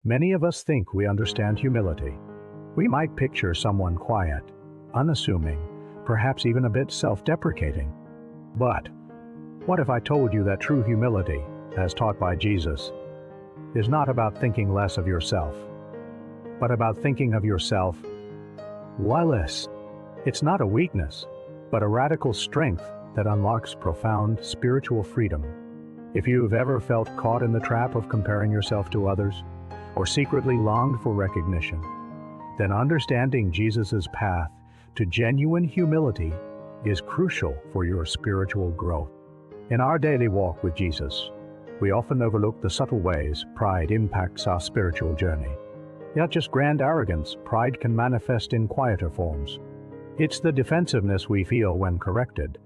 Many of us think we understand humility. We might picture someone quiet, unassuming, perhaps even a bit self-deprecating. But what if I told you that true humility, as taught by Jesus, is not about thinking less of yourself, but about thinking of yourself less? It's not a weakness, but a radical strength that unlocks profound spiritual freedom. If you've ever felt caught in the trap of comparing yourself to others, or secretly longed for recognition, then understanding Jesus' path to genuine humility is crucial for your spiritual growth. In our daily walk with Jesus, we often overlook the subtle ways pride impacts our spiritual journey. Not just grand arrogance, pride can manifest in quieter forms. It's the defensiveness we feel when corrected,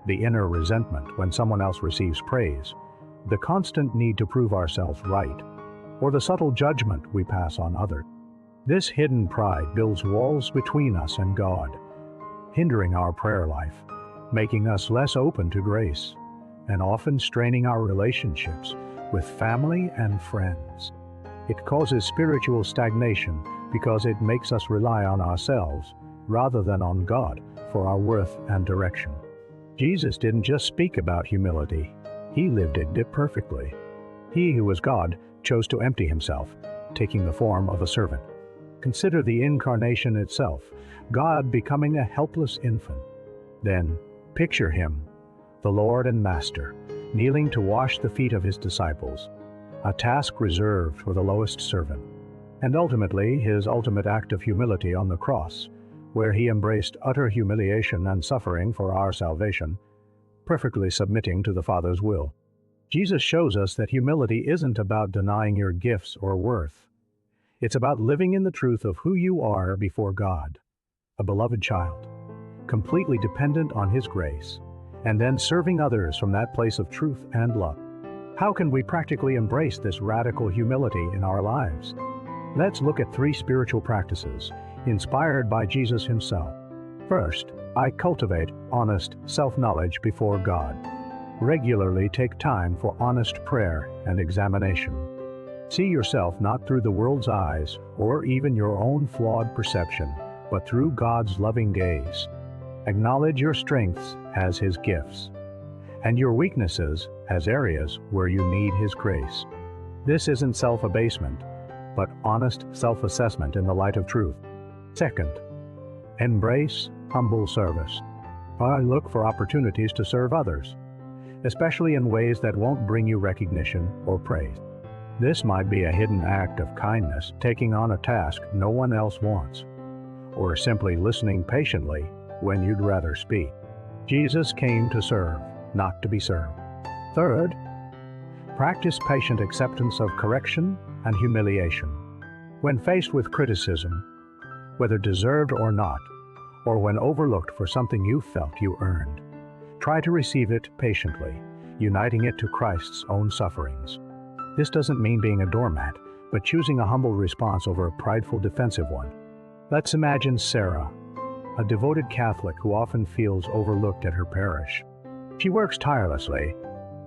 the inner resentment when someone else receives praise, the constant need to prove ourselves right, or the subtle judgment we pass on others. This hidden pride builds walls between us and God, hindering our prayer life, making us less open to grace, and often straining our relationships with family and friends. It causes spiritual stagnation because it makes us rely on ourselves rather than on God for our worth and direction. Jesus didn't just speak about humility, he lived it perfectly. He who was God chose to empty himself, taking the form of a servant. Consider the incarnation itself, God becoming a helpless infant. Then picture him, the Lord and Master, kneeling to wash the feet of his disciples, a task reserved for the lowest servant. And ultimately, his ultimate act of humility on the cross, where he embraced utter humiliation and suffering for our salvation, perfectly submitting to the Father's will. Jesus shows us that humility isn't about denying your gifts or worth. It's about living in the truth of who you are before God, a beloved child, completely dependent on his grace, and then serving others from that place of truth and love. How can we practically embrace this radical humility in our lives? Let's look at 3 spiritual practices inspired by Jesus himself. First, I cultivate honest self-knowledge before God. Regularly take time for honest prayer and examination. See yourself not through the world's eyes or even your own flawed perception, but through God's loving gaze. Acknowledge your strengths as his gifts, and your weaknesses as areas where you need his grace. This isn't self-abasement, but honest self-assessment in the light of truth. Second, embrace humble service. I look for opportunities to serve others, especially in ways that won't bring you recognition or praise. This might be a hidden act of kindness, taking on a task no one else wants, or simply listening patiently when you'd rather speak. Jesus came to serve, not to be served. Third, practice patient acceptance of correction and humiliation. When faced with criticism, whether deserved or not, or when overlooked for something you felt you earned, try to receive it patiently, uniting it to Christ's own sufferings. This doesn't mean being a doormat, but choosing a humble response over a prideful defensive one. Let's imagine Sarah, a devoted Catholic who often feels overlooked at her parish. She works tirelessly,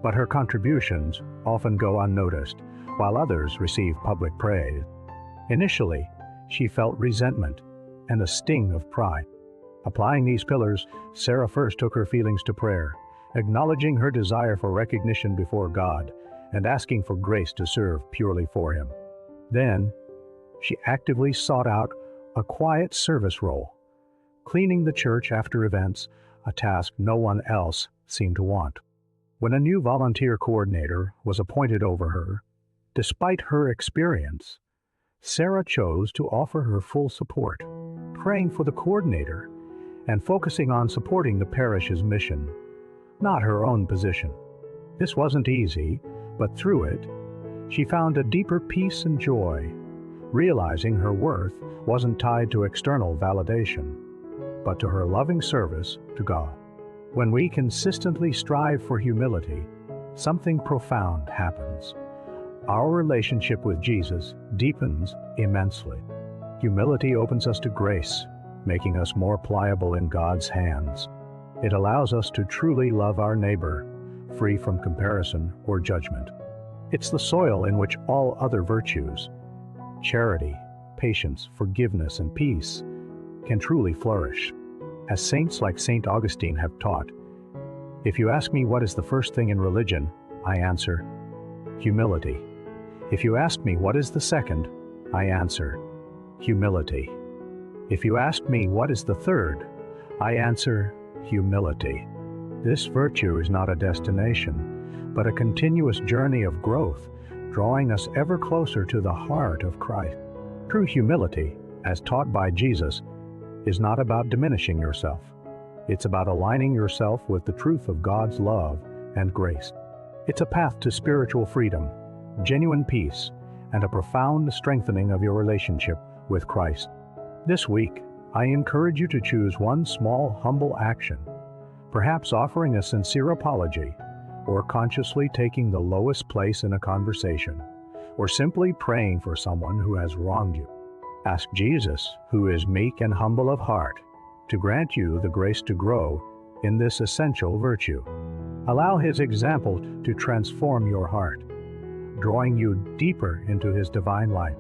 but her contributions often go unnoticed, while others receive public praise. Initially, she felt resentment and a sting of pride. Applying these pillars, Sarah first took her feelings to prayer, acknowledging her desire for recognition before God and asking for grace to serve purely for him. Then, she actively sought out a quiet service role, cleaning the church after events, a task no one else seemed to want. When a new volunteer coordinator was appointed over her, despite her experience, Sarah chose to offer her full support, praying for the coordinator and focusing on supporting the parish's mission, not her own position. This wasn't easy, but through it, she found a deeper peace and joy, realizing her worth wasn't tied to external validation, but to her loving service to God. When we consistently strive for humility, something profound happens. Our relationship with Jesus deepens immensely. Humility opens us to grace, making us more pliable in God's hands. It allows us to truly love our neighbor, free from comparison or judgment. It's the soil in which all other virtues, charity, patience, forgiveness, and peace can truly flourish. As saints like St. Augustine have taught, if you ask me what is the first thing in religion, I answer, humility. If you ask me what is the second, I answer, humility. If you ask me what is the third, I answer, humility. This virtue is not a destination, but a continuous journey of growth, drawing us ever closer to the heart of Christ. True humility, as taught by Jesus, is not about diminishing yourself. It's about aligning yourself with the truth of God's love and grace. It's a path to spiritual freedom, genuine peace, and a profound strengthening of your relationship with Christ. This week, I encourage you to choose one small, humble action, perhaps offering a sincere apology, or consciously taking the lowest place in a conversation, or simply praying for someone who has wronged you. Ask Jesus, who is meek and humble of heart, to grant you the grace to grow in this essential virtue. Allow His example to transform your heart, drawing you deeper into His divine light.